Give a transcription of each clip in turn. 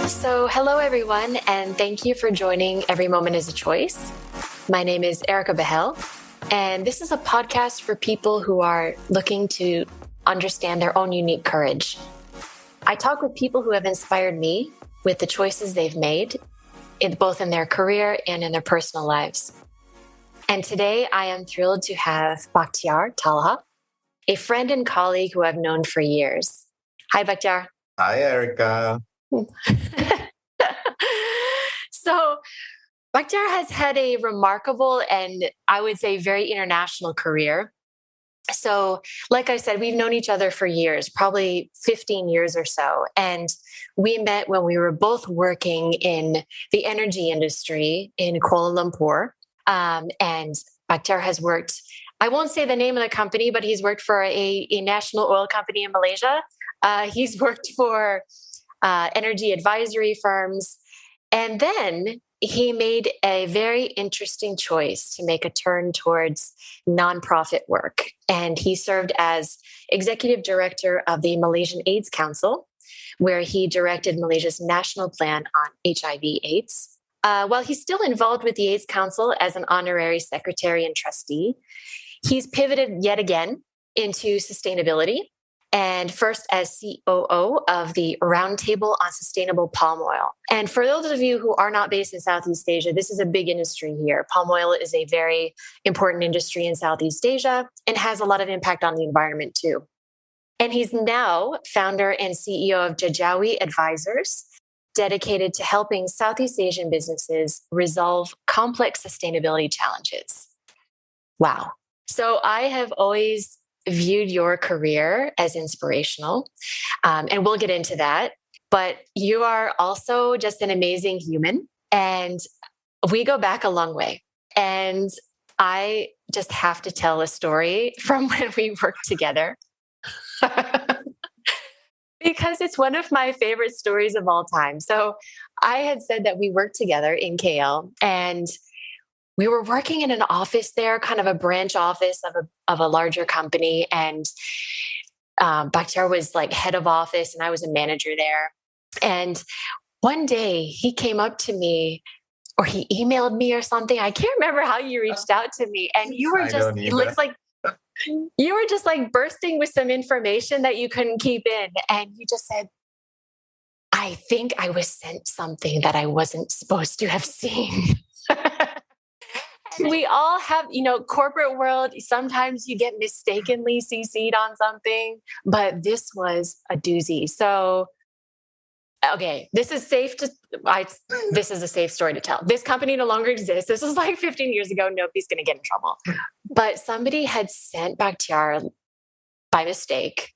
So, hello everyone, and thank you for joining Every Moment is a Choice. My name is Erica Behel, and this is a podcast for people who are looking to understand their own unique courage. I talk with people who have inspired me with the choices they've made, both in their career and in their personal lives. And today I am thrilled to have Bakhtiar Talhah, a friend and colleague who I've known for years. Hi, Bakhtiar. Hi, Erica. So, Bakhtiar has had a remarkable and I would say very international career. So, like I said, we've known each other for years, probably 15 years or so. And we met when we were both working in the energy industry in Kuala Lumpur. And Bakhtiar has worked, I won't say the name of the company, but he's worked for a national oil company in Malaysia. He's worked for energy advisory firms. And then he made a very interesting choice to make a turn towards nonprofit work. And he served as executive director of the Malaysian AIDS Council, where he directed Malaysia's national plan on HIV/AIDS. While he's still involved with the AIDS Council as an honorary secretary and trustee, he's pivoted yet again into sustainability. And first as COO of the Roundtable on Sustainable Palm Oil. And for those of you who are not based in Southeast Asia, this is a big industry here. Palm oil is a very important industry in Southeast Asia and has a lot of impact on the environment too. And he's now founder and CEO of Jejawi Advisors, dedicated to helping Southeast Asian businesses resolve complex sustainability challenges. Wow. So I have always viewed your career as inspirational, and we'll get into that. But you are also just an amazing human, and we go back a long way. And I just have to tell a story from when we worked together because it's one of my favorite stories of all time. So I had said that we worked together in KL, and we were working in an office there, kind of a branch office of a larger company. And Bakhtiar was like head of office and I was a manager there. And one day he came up to me or he emailed me or something. I can't remember how you reached out to me. And you were just, it looks like you were just like bursting with some information that you couldn't keep in. And you just said, I think I was sent something that I wasn't supposed to have seen. We all have, corporate world, sometimes you get mistakenly CC'd on something, but this was a doozy. So, okay, this is a safe story to tell. This company no longer exists. This was like 15 years ago. Nobody's going to get in trouble. But somebody had sent Bakhtiar by mistake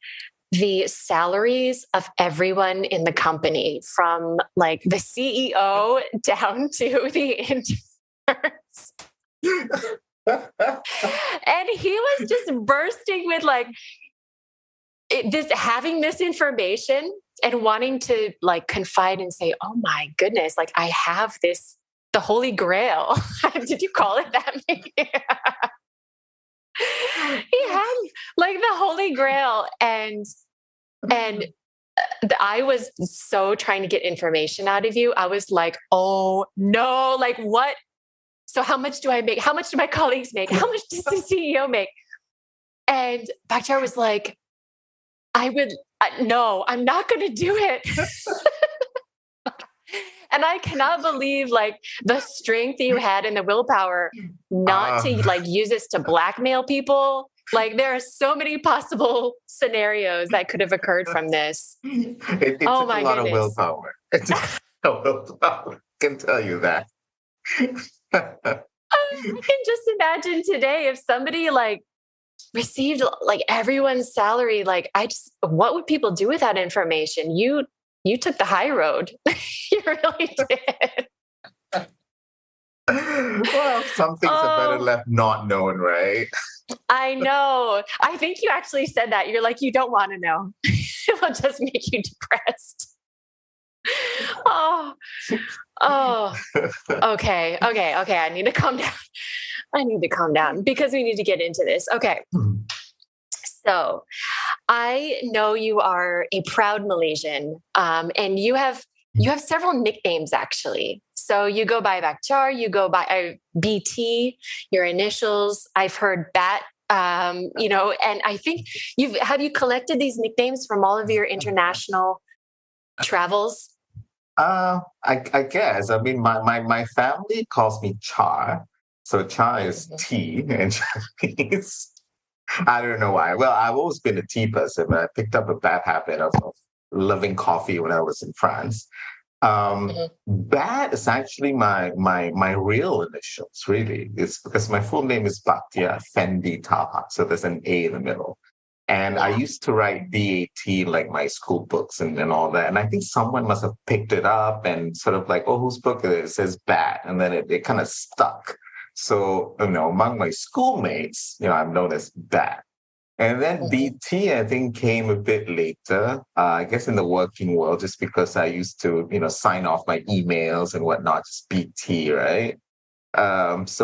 the salaries of everyone in the company, from like the CEO down to the interns. And he was just bursting with like having this information and wanting to like confide and say, oh my goodness, like I have this, the Holy Grail. Did you call it that? He had like the Holy Grail, and I was so trying to get information out of you. I was like, oh no, like what? So how much do I make? How much do my colleagues make? How much does the CEO make? And Bakhtiar was like, no, I'm not going to do it. And I cannot believe like the strength you had and the willpower not to like use this to blackmail people. Like there are so many possible scenarios that could have occurred from this. It took a lot of willpower. It took a lot of willpower. I can tell you that. I can just imagine today if somebody like received like everyone's salary, like what would people do with that information? You took the high road. You really did. Well, some things are better left not known, right? I know. I think you actually said that. You're like, you don't want to know. It will just make you depressed. Okay. I need to calm down because we need to get into this. Okay. So I know you are a proud Malaysian, and you have you have several nicknames actually. So you go by Bakhtiar, you go by BT, your initials. I've heard Bat, and I think have you collected these nicknames from all of your international travels? I guess. I mean, my family calls me Char. So Char is tea in Chinese. I don't know why. Well, I've always been a tea person, but I picked up a bad habit of loving coffee when I was in France. That is actually my real initials, really. It's because my full name is Bakhtiar Talhah. So there's an A in the middle. And I used to write BAT like my school books and all that. And I think someone must have picked it up and sort of like, oh, whose book is it? It says Bat. And then it kind of stuck. So, among my schoolmates, I'm known as Bat. And then BT, I think, came a bit later, I guess in the working world, just because I used to, sign off my emails and whatnot, just BT, right? Because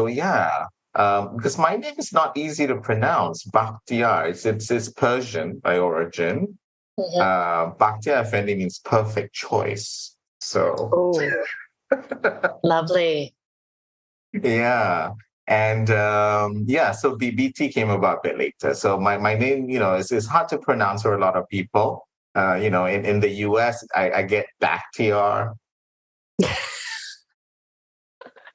my name is not easy to pronounce, Bakhtiar. It's Persian by origin. Bakhtiar Effendi means perfect choice. So, lovely. Yeah. And so BT came about a bit later. So my name, is hard to pronounce for a lot of people. In the US, I get Bakhtiar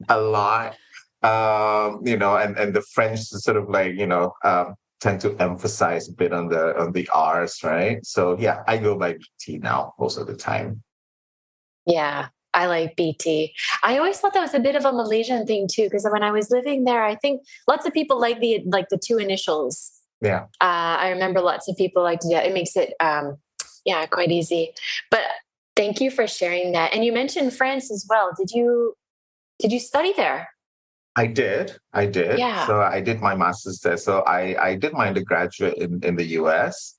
a lot. And the French sort of like, tend to emphasize a bit on the R's, right? So yeah, I go by BT now most of the time. Yeah. I like BT. I always thought that was a bit of a Malaysian thing too, because when I was living there, I think lots of people like the two initials. Yeah. I remember lots of people like to do that. It makes it, quite easy. But thank you for sharing that. And you mentioned France as well. Did you study there? I did. Yeah. So I did my master's there. So I did my undergraduate in the US.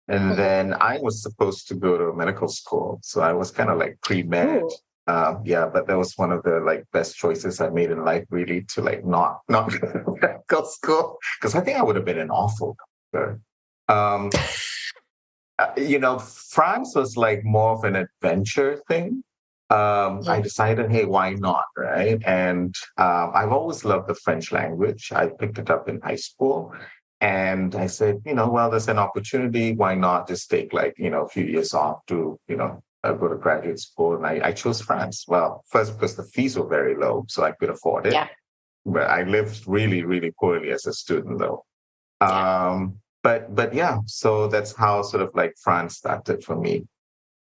And then I was supposed to go to medical school. So I was kind of like pre-med. But that was one of the best choices I made in life, really, to not go to medical school, because I think I would have been an awful doctor. France was like more of an adventure thing. I decided, hey, why not, right? And I've always loved the French language. I picked it up in high school. And I said, well, there's an opportunity. Why not just take a few years off to, go to graduate school? And I chose France. Well, first because the fees were very low, so I could afford it. Yeah. But I lived really, really poorly as a student, though. Yeah. But yeah, so that's how sort of like France started for me.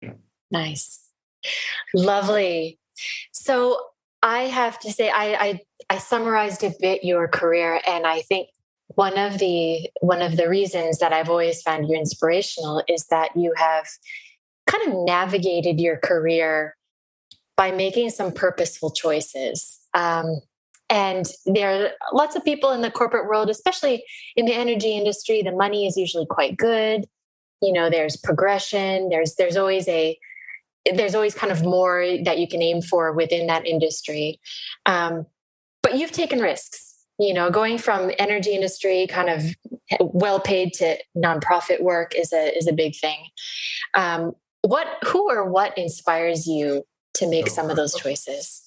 Yeah. Nice. Lovely. So I have to say, I summarized a bit your career, and I think one of the reasons that I've always found you inspirational is that you have kind of navigated your career by making some purposeful choices. And there are lots of people in the corporate world, especially in the energy industry, the money is usually quite good. There's progression. There's always kind of more that you can aim for within that industry. But you've taken risks. Going from energy industry, kind of well paid, to nonprofit work is a big thing. Who or what inspires you to make some of those choices?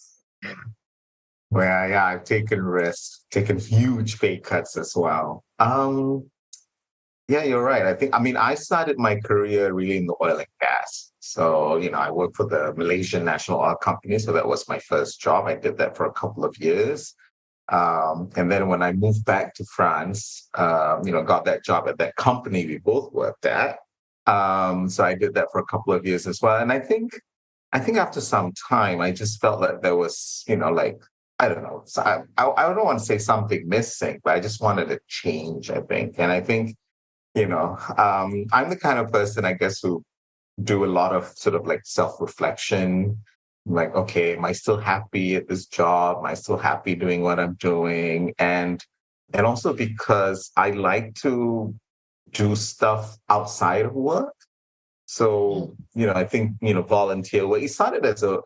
Well, yeah, I've taken risks, taken huge pay cuts as well. Yeah, you're right. I started my career really in the oil and gas. So, I worked for the Malaysian National Oil Company. So that was my first job. I did that for a couple of years. And then when I moved back to France, got that job at that company we both worked at. So I did that for a couple of years as well. And I think after some time, I just felt that there was, I don't know. So I don't want to say something missing, but I just wanted a change, I think. And I think, I'm the kind of person, I guess, who do a lot of sort of like self-reflection. Like, okay, am I still happy at this job? Am I still happy doing what I'm doing? And also because I like to do stuff outside of work. So, I think, volunteer work, it started as a,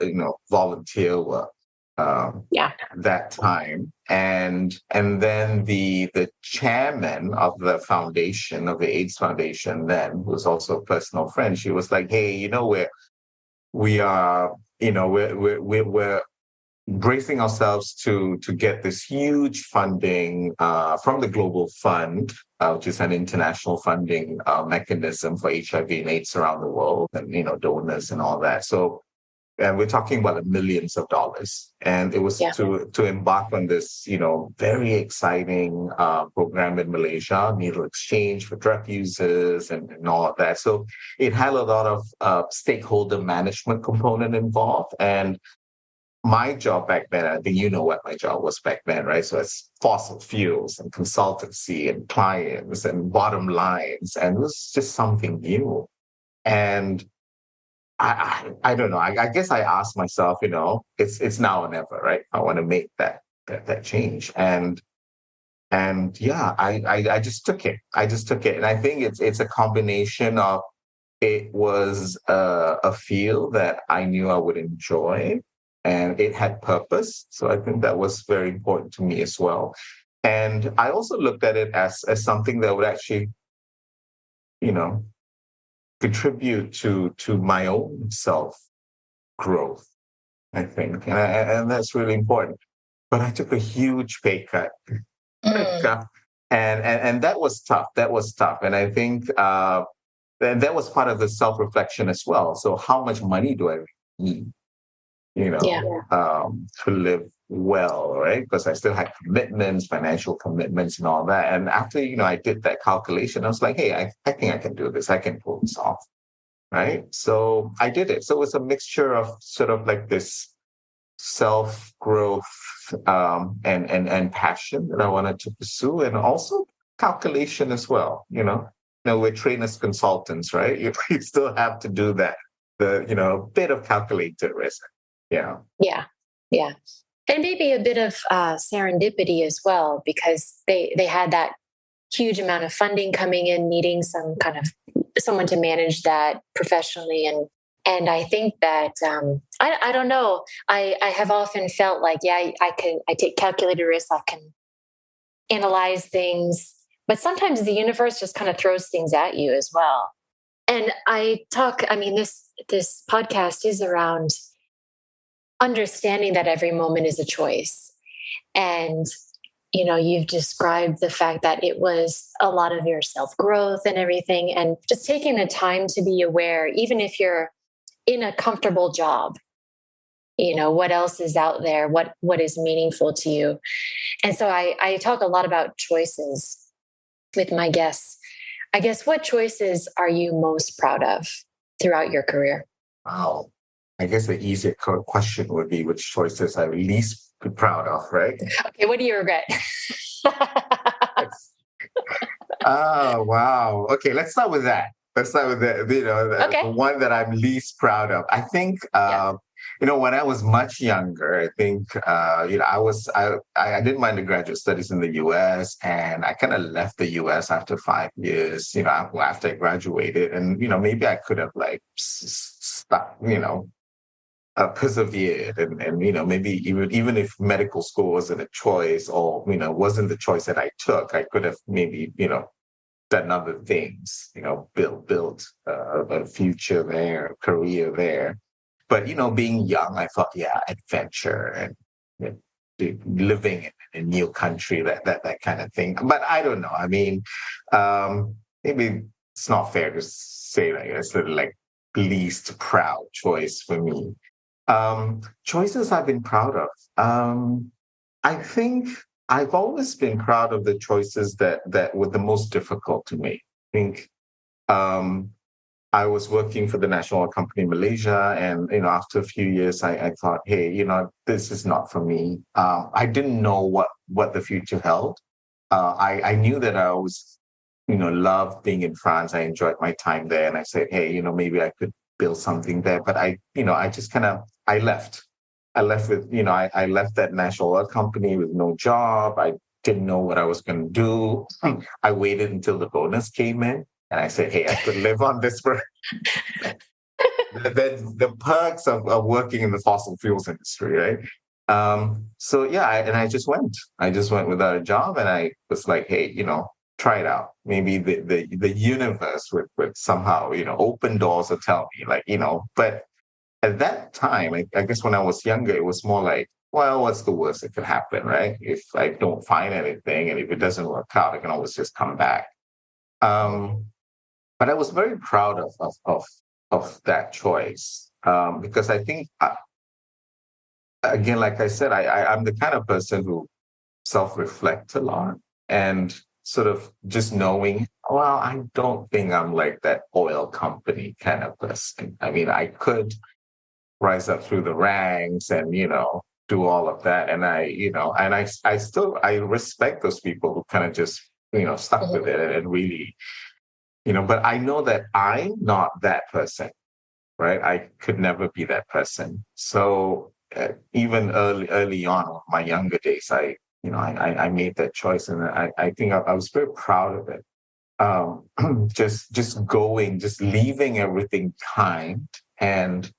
volunteer work. That time. And then the chairman of the foundation, of the AIDS Foundation then, who was also a personal friend, she was like, hey, we are, we're bracing ourselves to get this huge funding from the Global Fund, which is an international funding mechanism for HIV and AIDS around the world, and donors and all that. So, and we're talking about the millions of dollars, and it was to embark on this, very exciting program in Malaysia, needle exchange for drug users and all of that. So it had a lot of stakeholder management component involved, and my job back then, I think you know what my job was back then, right? So it's fossil fuels and consultancy and clients and bottom lines, and it was just something new. And I don't know. I guess I asked myself, it's now or never, right? I want to make that change, and yeah, I just took it. And I think it's a combination of, it was a field that I knew I would enjoy, and it had purpose. So I think that was very important to me as well. And I also looked at it as something that would actually, contribute to my own self growth, I think. And that's really important. But I took a huge pay cut. And that was tough. And I think and that was part of the self-reflection as well. So how much money do I need? To live well, right? Because I still had commitments, financial commitments and all that. And after, I did that calculation, I was like, hey, I think I can do this. I can pull this off, right? So I did it. So it was a mixture of sort of like this self-growth and passion that I wanted to pursue, and also calculation as well, we're trained as consultants, right? You still have to do that, bit of calculated risk. Yeah. And maybe a bit of serendipity as well, because they had that huge amount of funding coming in, needing some kind of someone to manage that professionally. And I think that I don't know. I have often felt like, I take calculated risks, I can analyze things, but sometimes the universe just kind of throws things at you as well. And this podcast is around understanding that every moment is a choice. And, you've described the fact that it was a lot of your self-growth and everything, and just taking the time to be aware, even if you're in a comfortable job, what else is out there, what is meaningful to you. And so I talk a lot about choices with my guests. I guess, what choices are you most proud of throughout your career? Wow. I guess the easier question would be, which choices I'm least proud of, right? Okay, what do you regret? Oh, wow. Okay, let's start with that. The one that I'm least proud of. I think, when I was much younger, I think, I did my undergraduate studies in the US, and I kind of left the US after 5 years, after I graduated. And, maybe I could have stuck, persevered and maybe even if medical school wasn't a choice, or wasn't the choice that I took, I could have maybe done other things, built a future there, career there. But being young, I thought, adventure and living in a new country, that kind of thing. But I don't know. I mean, maybe it's not fair to say it's sort of like least proud choice for me. Choices I've been proud of. I think I've always been proud of the choices that were the most difficult to make. I think I was working for the national oil company in Malaysia, and after a few years, I thought, hey, this is not for me. I didn't know what the future held. I knew that I always, loved being in France. I enjoyed my time there, and I said, hey, maybe I could build something there. But I just I left. I left with, I left that national oil company with no job. I didn't know what I was going to do. I waited until the bonus came in, and I said, hey, I could live on this for the perks of working in the fossil fuels industry, right? I just went. I just went without a job, and I was like, hey, try it out. Maybe the universe would somehow, open doors or tell me, but at that time, I guess when I was younger, it was more like, well, what's the worst that could happen, right? If I don't find anything and if it doesn't work out, I can always just come back. Um, but I was very proud of that choice because I think, again, like I said, I'm the kind of person who self-reflect a lot and sort of just knowing, well, I don't think I'm like that oil company kind of person. I mean, I could rise up through the ranks and, do all of that. And I respect those people who kind of just, stuck with it and really, but I know that I'm not that person, right? I could never be that person. So even early on, my younger days, I made that choice, and I think I was very proud of it. Just leaving everything behind and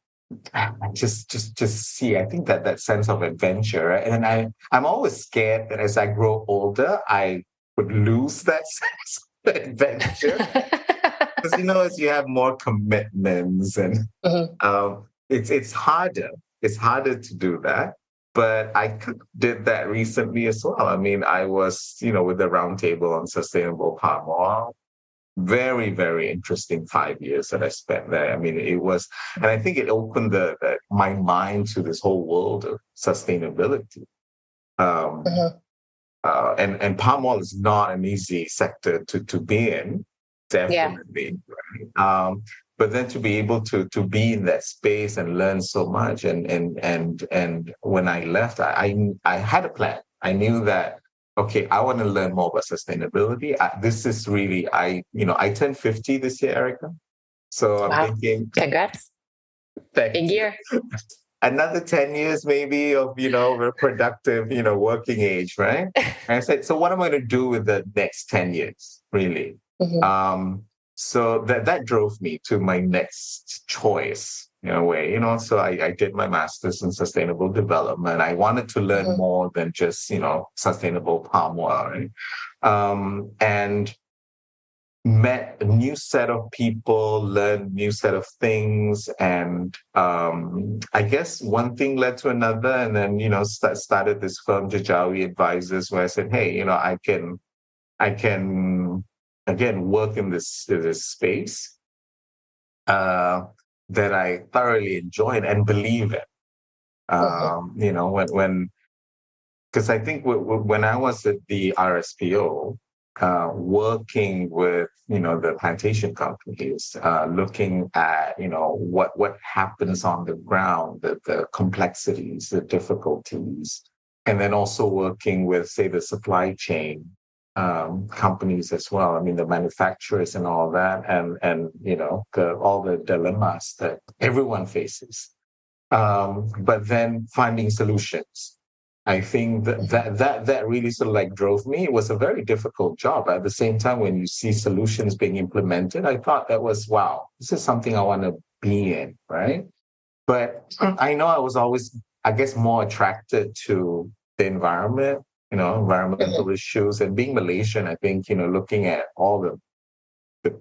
just see. I think that sense of adventure, right? And I'm always scared that as I grow older, I would lose that sense of adventure. Because as you have more commitments and it's harder. It's harder to do that. But I did that recently as well. I mean, I was, with the Roundtable on sustainable palm oil. Very, very interesting 5 years that I spent there. I mean, it was, and I think it opened my mind to this whole world of sustainability. And palm oil is not an easy sector to be in, definitely. Yeah. Right? But then to be able to be in that space and learn so much, and when I left, I had a plan. I knew that, okay, I want to learn more about sustainability. This is really, I turned 50 this year, Erica. So I'm thinking, congrats. Big year. Another 10 years maybe of, productive, working age, right? And I said, so what am I going to do with the next 10 years, really? So that drove me to my next choice in a way, so I did my master's in sustainable development. I wanted to learn more than just, sustainable palm oil, right? And met a new set of people, learned new set of things. And I guess one thing led to another. And then, started this firm, Jejawi Advisors, where I said, hey, I can again work in this space that I thoroughly enjoyed and believe in. When because I think when I was at the RSPO, working with the plantation companies, looking at what happens on the ground, the complexities, the difficulties, and then also working with, say, the supply chain companies as well. I mean, the manufacturers and all that, and all the dilemmas that everyone faces. But then finding solutions. I think that really sort of like drove me. It was a very difficult job. At the same time, when you see solutions being implemented, I thought that was, wow, this is something I want to be in, right? But I know I was always, I guess, more attracted to the environment, environmental issues. And being Malaysian, I think, looking at all the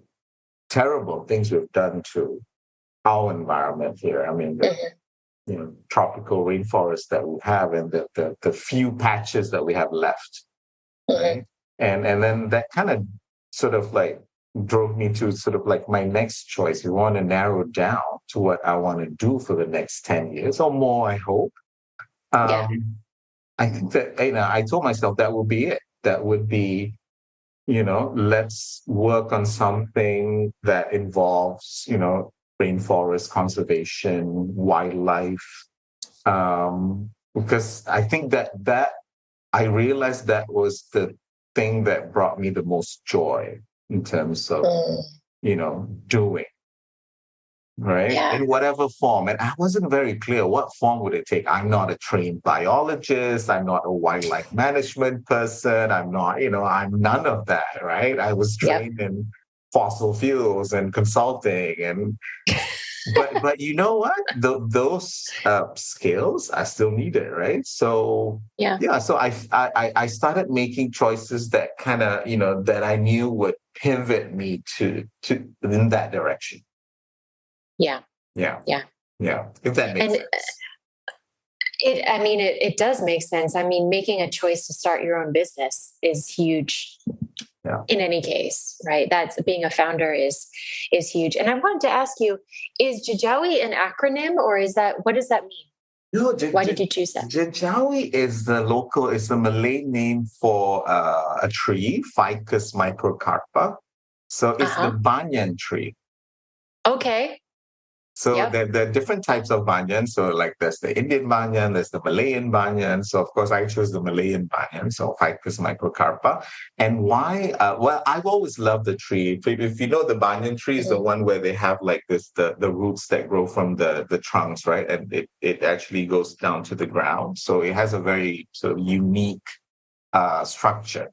terrible things we've done to our environment here. I mean, tropical rainforests that we have and the few patches that we have left. Right? And then that kind of sort of like drove me to sort of like my next choice. You want to narrow down to what I want to do for the next 10 years or more, I hope. I think that, I told myself that will be it. That would be, let's work on something that involves, rainforest conservation, wildlife, because I think that I realized that was the thing that brought me the most joy in terms of, doing, right? In whatever form. And I wasn't very clear what form would it take. I'm not a trained biologist. I'm not a wildlife management person. I'm not, I'm none of that, right? I was trained in fossil fuels and consulting and but you know what, those skills are still needed, right? So so I started making choices that kind of that I knew would pivot me to in that direction. Yeah, if that makes And sense. it does make sense. I mean, making a choice to start your own business is huge Yeah. in any case, right? That's being a founder is huge. And I wanted to ask you, is Jejawi an acronym, or what does that mean? No, Why did you choose that? Jejawi is is the Malay name for a tree, Ficus microcarpa. So it's the Uh-huh. banyan tree. Okay. So Yep. there are different types of banyan. So like there's the Indian banyan, there's the Malayan banyan. So of course I chose the Malayan banyan, so Ficus microcarpa. And why? Well, I've always loved the tree. If you know, the banyan tree is the Mhm. one where they have like the roots that grow from the trunks, right? And it actually goes down to the ground. So it has a very sort of unique structure.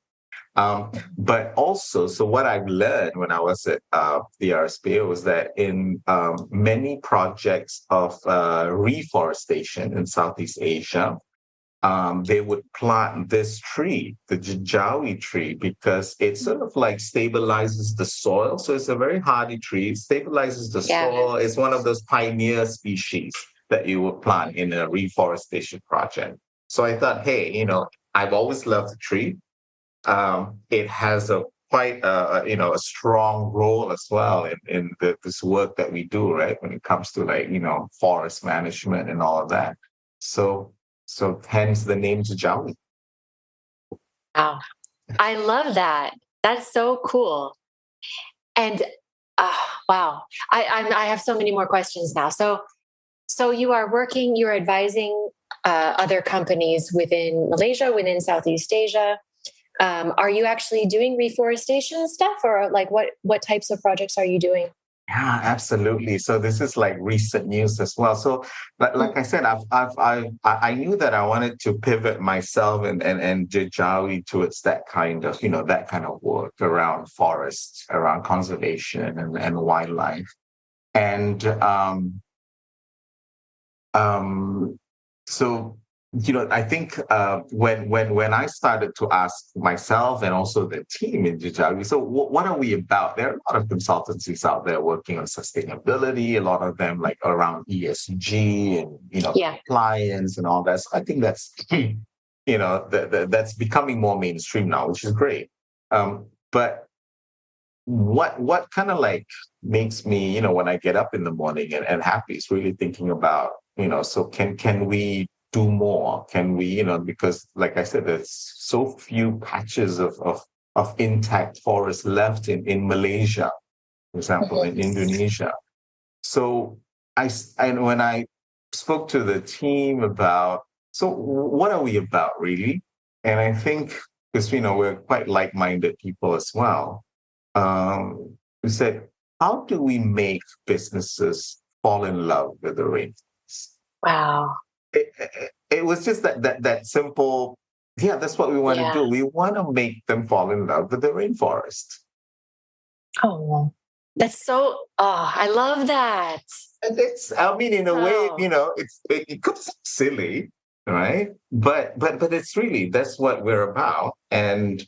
But also, so what I've learned when I was at the RSPO was that in many projects of reforestation in Southeast Asia, they would plant this tree, the Jejawi tree, because it sort of like stabilizes the soil. So it's a very hardy tree. It stabilizes the Yeah. soil. It's one of those pioneer species that you would plant in a reforestation project. So I thought, hey, I've always loved the tree. It has a quite a strong role as well in this work that we do, right, when it comes to like forest management and all of that. So hence the name Jejawi. Wow. I love that. That's so cool. And wow, I have so many more questions now. So you're advising other companies within Malaysia, within Southeast Asia. Are you actually doing reforestation stuff, or like what types of projects are you doing? Yeah, absolutely. So this is like recent news as well. So, like I said, I knew that I wanted to pivot myself and Jejawi towards that kind of work around forests, around conservation and wildlife. And um, so I think when I started to ask myself and also the team in Jejawi, so what are we about? There are a lot of consultancies out there working on sustainability. A lot of them like around ESG and Yeah. compliance and all that. So I think that's that's becoming more mainstream now, which is great. But what kind of like makes me when I get up in the morning and happy is really thinking about so can we do more, can we because like I said, there's so few patches of intact forest left in Malaysia, for example, in Mhm. Indonesia. So and when I spoke to the team about so what are we about really, and I think because we're quite like-minded people as well, we said, how do we make businesses fall in love with the rainforest? Wow. It was just that simple. Yeah, that's what we want to Yeah. do. We want to make them fall in love with the rainforest. Oh, that's so. Oh, I love that. And I mean, in a way, Wow. it could sound silly, right? But it's really that's what we're about. And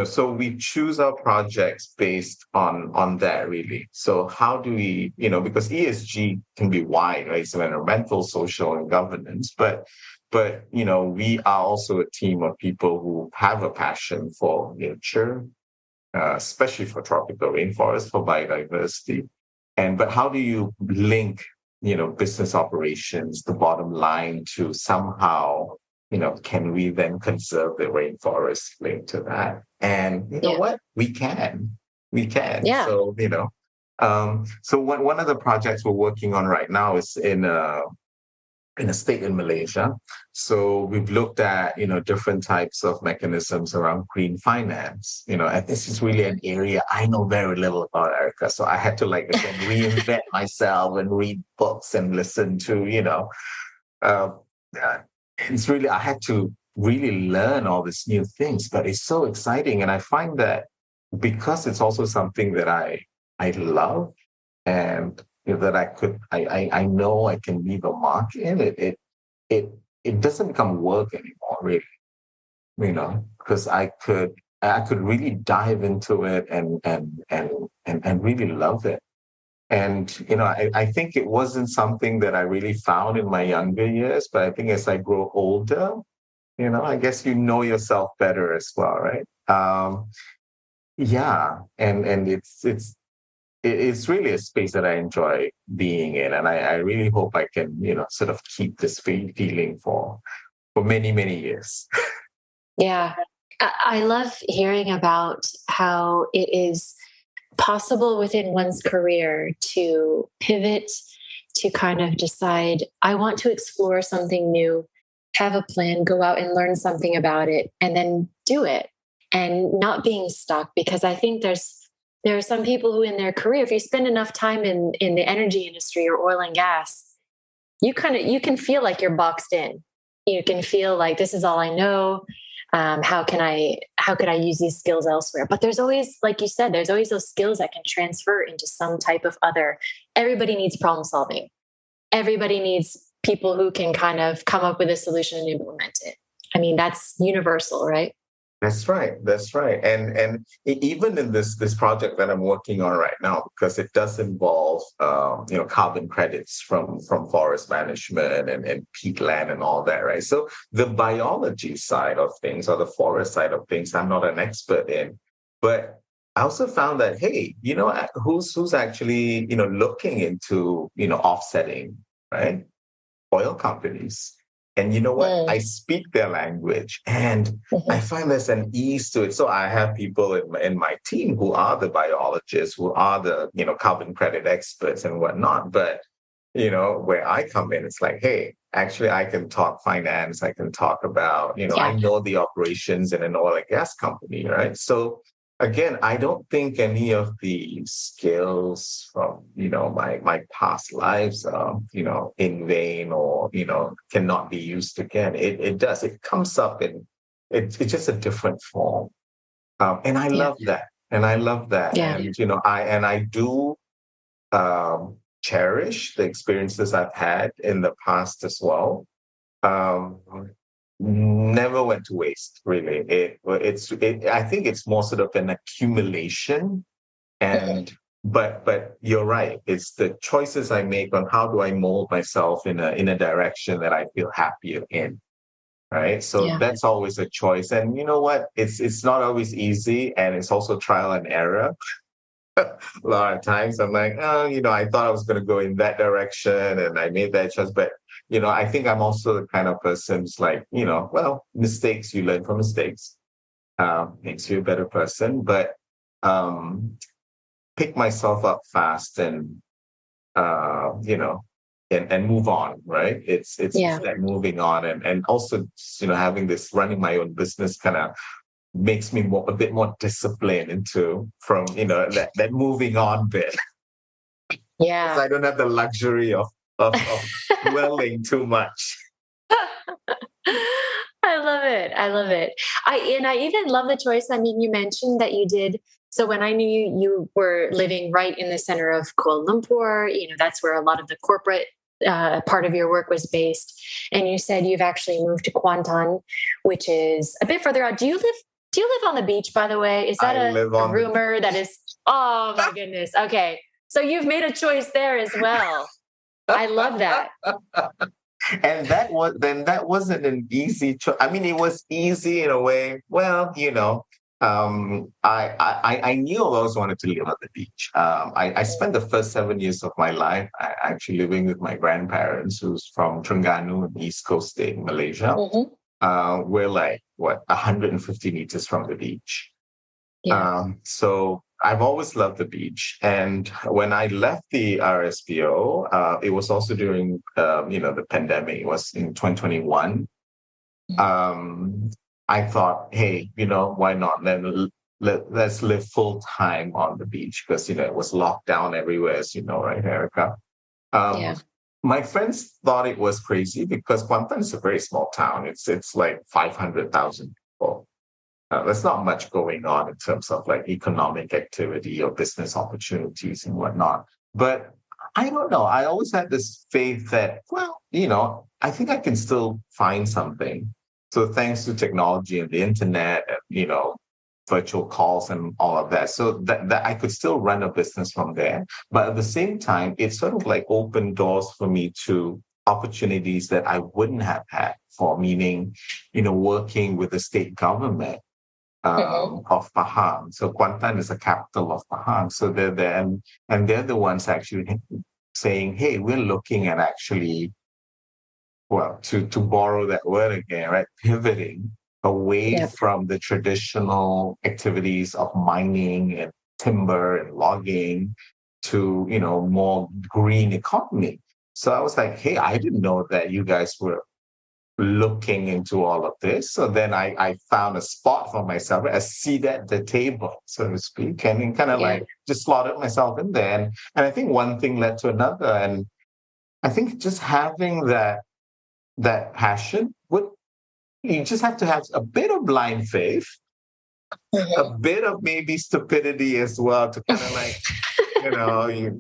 so we choose our projects based on that really. So how do we, because ESG can be wide, right? So environmental, social, and governance, but we are also a team of people who have a passion for nature, especially for tropical rainforest, for biodiversity. But how do you link, business operations, the bottom line, to somehow, can we then conserve the rainforest linked to that? And you know Yeah. what? We can. Yeah. So, so one of the projects we're working on right now is in a state in Malaysia. So we've looked at, different types of mechanisms around green finance, and this is really an area I know very little about, Erica. So I had to like, again, reinvent myself and read books and listen to, uh, uh, it's really, I had to really learn all these new things, but it's so exciting. And I find that because it's also something that I love, and that I know I can leave a mark in it it doesn't become work anymore, really, because I could really dive into it and really love it. And, I think it wasn't something that I really found in my younger years, but I think as I grow older, I guess you know yourself better as well, right? Yeah, and it's really a space that I enjoy being in, and I really hope I can, sort of keep this feeling for many, many years. Yeah. I love hearing about how it is possible within one's career to pivot, to kind of decide, I want to explore something new, have a plan, go out and learn something about it, and then do it, and not being stuck. Because I think there are some people who in their career, if you spend enough time in the energy industry or oil and gas, you can feel like you're boxed in. You can feel like this is all I know. How could I use these skills elsewhere? But there's always, like you said, there's always those skills that can transfer into some type of other. Everybody needs problem solving. Everybody needs people who can kind of come up with a solution and implement it. I mean, that's universal, right? That's right. That's right. And even in this project that I'm working on right now, because it does involve carbon credits from forest management and peatland and all that, right? So the biology side of things or the forest side of things, I'm not an expert in, but I also found that, hey, who's actually looking into offsetting, right? Oil companies. And you know what? I speak their language, and I find there's an ease to it. So I have people in my team who are the biologists, who are the carbon credit experts and whatnot. But where I come in, it's like, hey, actually, I can talk finance. I can talk about I Yeah. know the operations in an oil and gas company, right? So again, I don't think any of the skills from my past lives in vain or cannot be used again. It does. It comes up in it's just a different form, and I Yeah. love that. And I love that. Yeah. And I do cherish the experiences I've had in the past as well. Um, Never went to waste, really. I think it's more sort of an accumulation, and but you're right, it's the choices I make on how do I mold myself in a direction that I feel happier in, right? So Yeah. that's always a choice. And you know what, it's not always easy, and it's also trial and error. A lot of times I'm like, oh, I thought I was going to go in that direction and I made that choice. But, I think I'm also the kind of person who's like, well, mistakes, you learn from mistakes, makes you a better person. But pick myself up fast and, and move on, right? It's Yeah. that moving on. And also, having this running my own business kind of makes me a bit more disciplined into from that moving on bit. Because Yeah. I don't have the luxury of dwelling too much. I love it. I love it. I even love the choice. I mean, you mentioned that you did. So when I knew you, you were living right in the center of Kuala Lumpur. That's where a lot of the corporate part of your work was based. And you said you've actually moved to Kuantan, which is a bit further out. Do you live on the beach, by the way? Is that I live a on the rumor that is? Oh my goodness. Okay. So you've made a choice there as well. I love that. and that wasn't an easy choice. I mean, it was easy in a way. Well, I knew I always wanted to live at the beach. I spent the first 7 years of my life actually living with my grandparents, who's from Terengganu, East Coast state in Malaysia. Hmm. We're like 150 meters from the beach. Yeah. So I've always loved the beach. And when I left the RSPO, it was also during the pandemic. It was in 2021. I thought, hey, why not? Then let's live full time on the beach, because it was locked down everywhere, as you know, right, Erica? Um, Yeah. my friends thought it was crazy because Kuantan is a very small town. It's like 500,000 people. There's not much going on in terms of like economic activity or business opportunities and whatnot. But I don't know. I always had this faith that, well, I think I can still find something. So thanks to technology and the internet, and, virtual calls and all of that. So that I could still run a business from there. But at the same time, it sort of like opened doors for me to opportunities that I wouldn't have had for, meaning, working with the state government of Pahang. So Kuantan is the capital of Pahang. So they're there, and they're the ones actually saying, hey, we're looking at actually, well, to borrow that word again, right? Pivoting away from the traditional activities of mining and timber and logging to, more green economy. So I was like, hey, I didn't know that you guys were looking into all of this. So then I found a spot for myself, a seat at the table, so to speak, and kind of like just slotted myself in there. And I think one thing led to another. And I think just having that passion you just have to have a bit of blind faith, a bit of maybe stupidity as well to kind of like,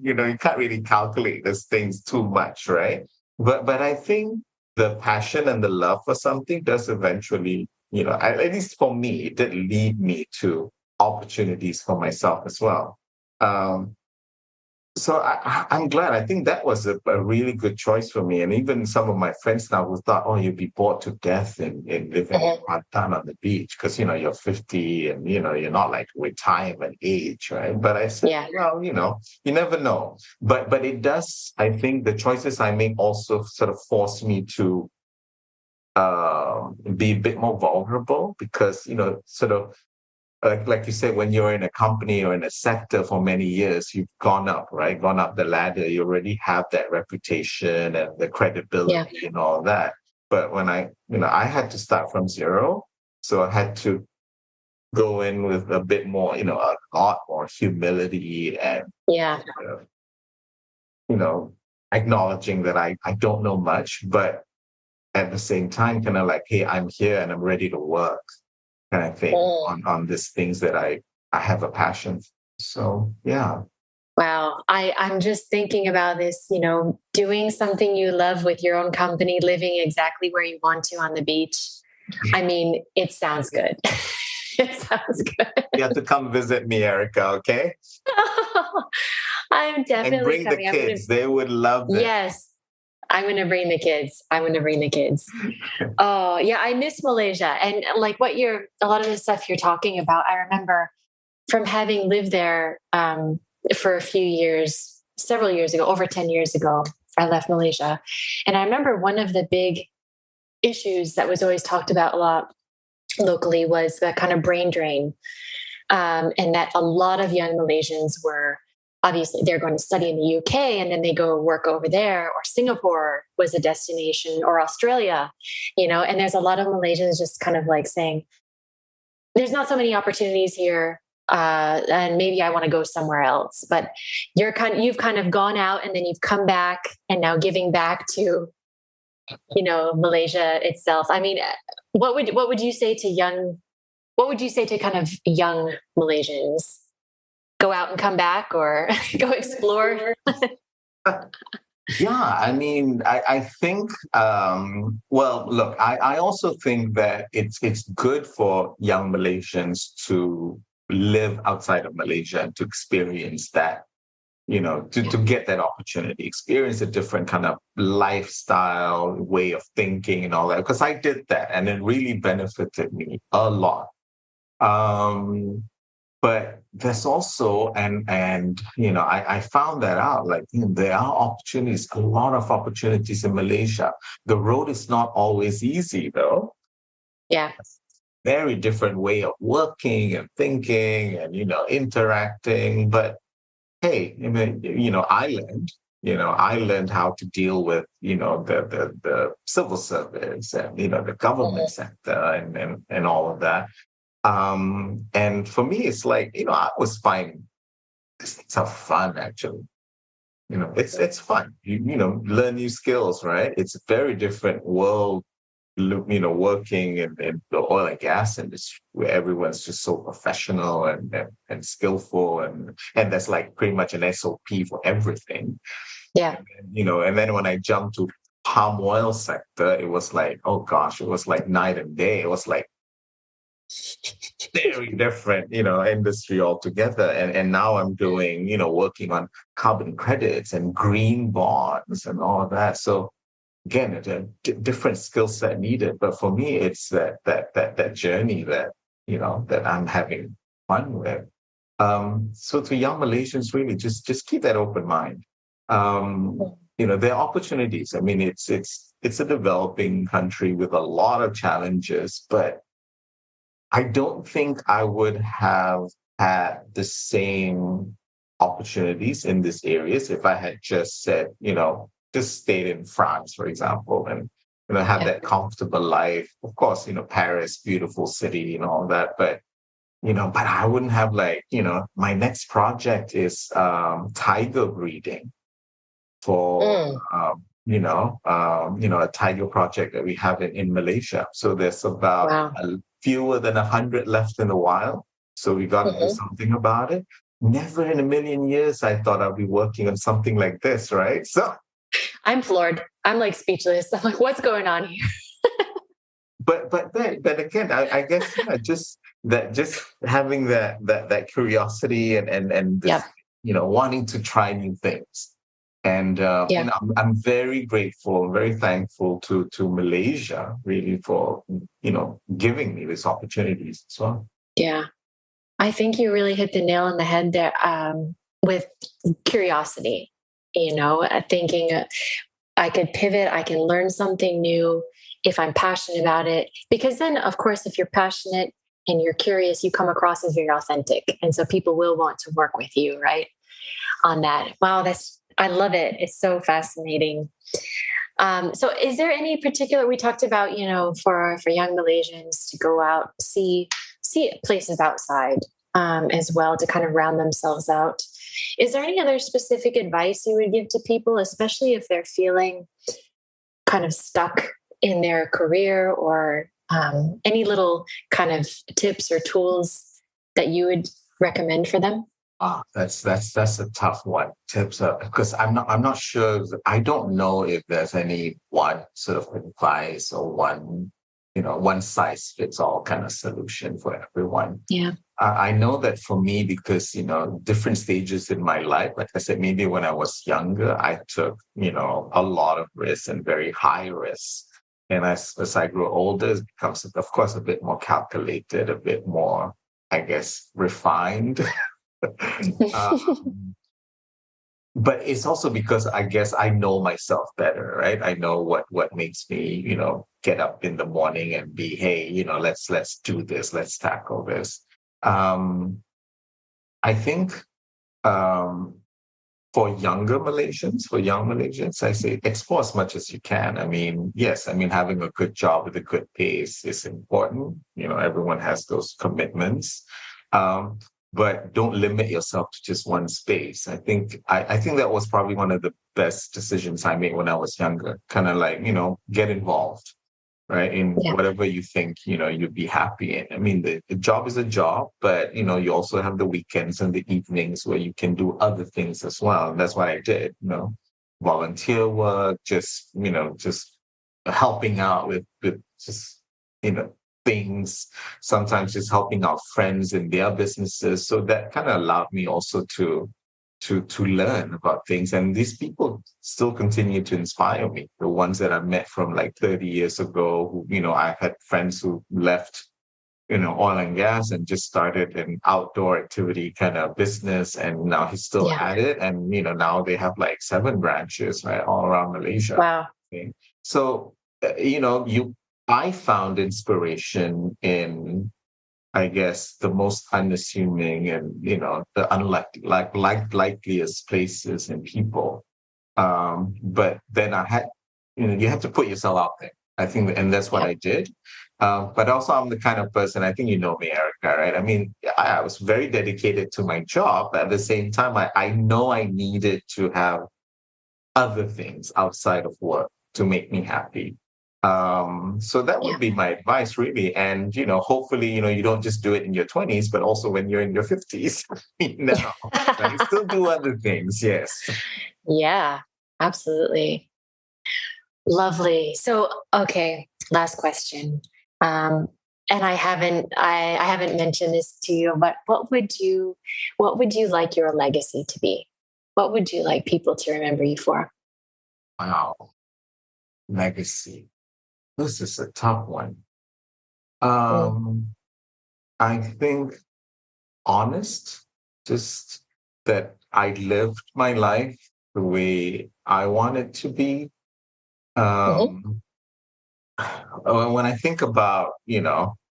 you can't really calculate these things too much, right? But I think the passion and the love for something does eventually, at least for me, it did lead me to opportunities for myself as well. So I'm glad. I think that was a really good choice for me. And even some of my friends now who thought, oh, you'd be bored to death in living in Kuantan on the beach because, you're 50 and, you're not like retirement age, right? But I said, well, you never know. But it does, I think the choices I make also sort of force me to be a bit more vulnerable because, sort of, like you said, when you're in a company or in a sector for many years, you've gone up, right? Gone up the ladder. You already have that reputation and the credibility and all that. But when I had to start from zero. So I had to go in with a bit more, a lot more humility and, acknowledging that I don't know much, but at the same time, kind of like, hey, I'm here and I'm ready to work. Kind of thing on these things that I have a passion for. So yeah. Wow. I'm just thinking about this, doing something you love with your own company, living exactly where you want to on the beach. I mean, it sounds good. It sounds good. You have to come visit me, Erica, okay? I'm definitely and bring coming. the kids. They would love it. Yes. I'm going to bring the kids. Oh, yeah. I miss Malaysia. And like a lot of the stuff you're talking about, I remember from having lived there for a few years, several years ago, over 10 years ago, I left Malaysia. And I remember one of the big issues that was always talked about a lot locally was the kind of brain drain. And that a lot of young Malaysians were, obviously, they're going to study in the UK and then they go work over there, or Singapore was a destination, or Australia, and there's a lot of Malaysians just kind of like saying, there's not so many opportunities here. And maybe I want to go somewhere else, but you've kind of gone out and then you've come back and now giving back to, Malaysia itself. I mean, what would you say to kind of young Malaysians? Go out and come back, or go explore? Yeah, I mean, I think, well, look, I also think that it's good for young Malaysians to live outside of Malaysia and to experience that, to get that opportunity, experience a different kind of lifestyle, way of thinking and all that. Because I did that and it really benefited me a lot. But there's also, and I found that out, like, there are opportunities, a lot of opportunities in Malaysia. The road is not always easy, though. Yeah. Very different way of working and thinking and, interacting. But hey, I mean, I learned how to deal with, the civil service and, the government sector and all of that. And for me, it's like, I was fine. These things are fun, actually. It's fun. You learn new skills, right? It's a very different world, working in the oil and gas industry where everyone's just so professional and skillful. And there's like pretty much an SOP for everything. Yeah. And then when I jumped to palm oil sector, it was like, oh gosh, it was like night and day. It was like, very different, industry altogether. And now I'm doing, working on carbon credits and green bonds and all of that. So again, it's a different skill set needed. But for me, it's that journey that, that I'm having fun with. So to young Malaysians, really just keep that open mind. There are opportunities. I mean, it's a developing country with a lot of challenges, but I don't think I would have had the same opportunities in these areas if I had just said, just stayed in France, for example, and have Yeah. that comfortable life. Of course, Paris, beautiful city and all that, but but I wouldn't have my next project is tiger breeding for Mm. a tiger project that we have in Malaysia. So there's about Wow. fewer than 100 left in the wild. So we got to do Hmm. something about it. Never in a million years I thought I'd be working on something like this, right? So, I'm floored. I'm like speechless. I'm like, what's going on here? but again, I guess just having that curiosity and this Yep. wanting to try new things. And Yeah. I'm very grateful, very thankful to Malaysia really for giving me these opportunities as well. Yeah. I think you really hit the nail on the head there, with curiosity, thinking I could pivot, I can learn something new if I'm passionate about it. Because then, of course, if you're passionate and you're curious, you come across as very authentic. And so people will want to work with you, right? On that. Wow, I love it. It's so fascinating. So is there any particular, we talked about, for young Malaysians to go out, see places outside, as well, to kind of round themselves out. Is there any other specific advice you would give to people, especially if they're feeling kind of stuck in their career, or any little kind of tips or tools that you would recommend for them? That's a tough one. Tips up because I'm not sure. I don't know if there's any one sort of advice or one size fits all kind of solution for everyone. Yeah. I know that for me, because different stages in my life, like I said, maybe when I was younger, I took a lot of risks and very high risks. And as I grow older, it becomes, of course, a bit more calculated, a bit more, I guess, refined. um, but it's also because I guess I know myself better, right? I know what makes me, get up in the morning and be, hey, let's do this, let's tackle this. Um, I think um, for young Malaysians, I say explore as much as you can. I mean, yes, I mean having a good job with a good pay is important. Everyone has those commitments. Um, but don't limit yourself to just one space. I think that was probably one of the best decisions I made when I was younger. Kind of like, get involved, right? In Yeah. whatever you think, you'd be happy in. I mean, the job is a job, but, you also have the weekends and the evenings where you can do other things as well. And that's what I did, volunteer work, just helping out with just, things, sometimes just helping out friends in their businesses. So that kind of allowed me also to learn about things. And these people still continue to inspire me. The ones that I met from like 30 years ago, who, I've had friends who left, oil and gas and just started an outdoor activity kind of business. And now he's still Yeah. at it. And, now they have like 7 branches, right, all around Malaysia. Wow. Okay. So, I found inspiration in, I guess, the most unassuming and the likeliest places and people. But then I had, you have to put yourself out there. I think, and that's what Yep. I did. But also, I'm the kind of person. I think you know me, Erica, right? I mean, I was very dedicated to my job. But at the same time, I know I needed to have other things outside of work to make me happy. So that Yeah. would be my advice, really. And, hopefully, you don't just do it in your 20s, but also when you're in your 50s. Now, right? Still do other things. Yes. Yeah, absolutely. Lovely. So, okay, last question. Um, and I haven't mentioned this to you, but what would you like your legacy to be? What would you like people to remember you for? Wow. Legacy. This is a tough one. Um, I think honest, just that I lived my life the way I wanted to be. Mm-hmm. Um, when I think about,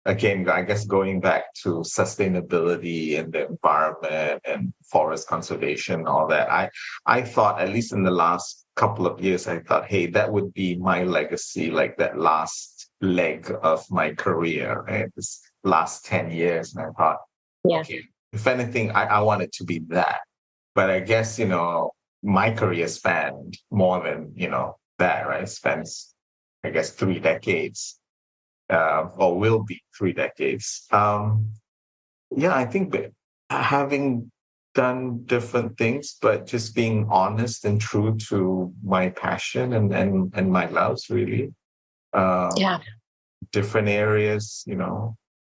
again, I guess going back to sustainability and the environment and forest conservation, all that, I thought, at least in the last couple of years, I thought, hey, that would be my legacy, like that last leg of my career, right? This last 10 years. And I thought, Yeah. okay, if anything, I want it to be that. But I guess, my career spanned more than, that, right? Spans, I guess, 3 decades, or will be 3 decades. Yeah, I think that having done different things, but just being honest and true to my passion and my loves, really. Yeah. Different areas, I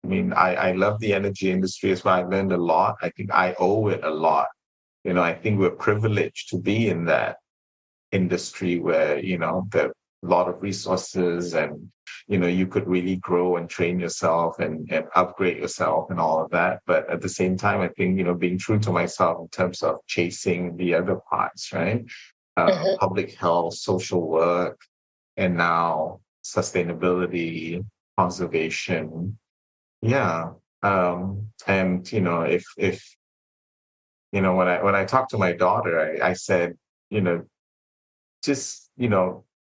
mean, I love the energy industry as well. I learned a lot. I think I owe it a lot. I think we're privileged to be in that industry where, there are a lot of resources and, you could really grow and train yourself and upgrade yourself and all of that. But at the same time, I think, being true to myself in terms of chasing the other parts, right? Mm-hmm. Public health, social work, and now sustainability, conservation. Yeah. And, if, when I talk to my daughter, I said, you know, just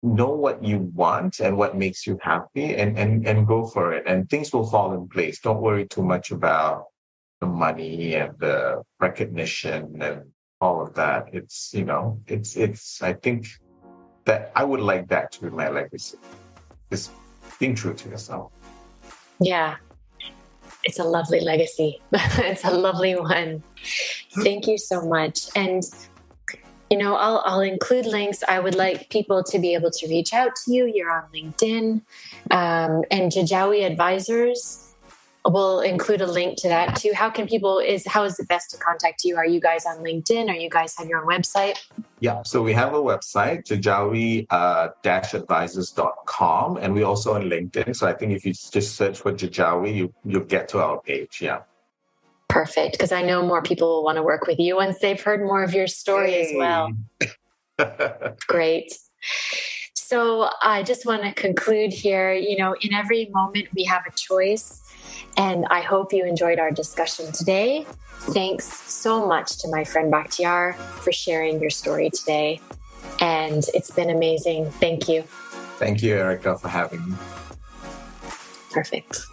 know what you want and what makes you happy and go for it and things will fall in place. Don't worry too much about the money and the recognition and all of that. It's I think that I would like that to be my legacy, just being true to yourself. Yeah. It's a lovely legacy. It's a lovely one. Thank you so much. And I'll include links. I would like people to be able to reach out to you. You're on LinkedIn, and Jejawi Advisors. We'll include a link to that too. How is it best to contact you? Are you guys on LinkedIn? Or you guys have your own website? Yeah, so we have a website, Jejawi-advisors.com, and we're also on LinkedIn. So I think if you just search for Jejawi, you'll get to our page. Yeah. Perfect, because I know more people will want to work with you once they've heard more of your story as well. Great. So I just want to conclude here, in every moment we have a choice. And I hope you enjoyed our discussion today. Thanks so much to my friend Bakhtiar for sharing your story today. And it's been amazing. Thank you. Thank you, Erica, for having me. Perfect.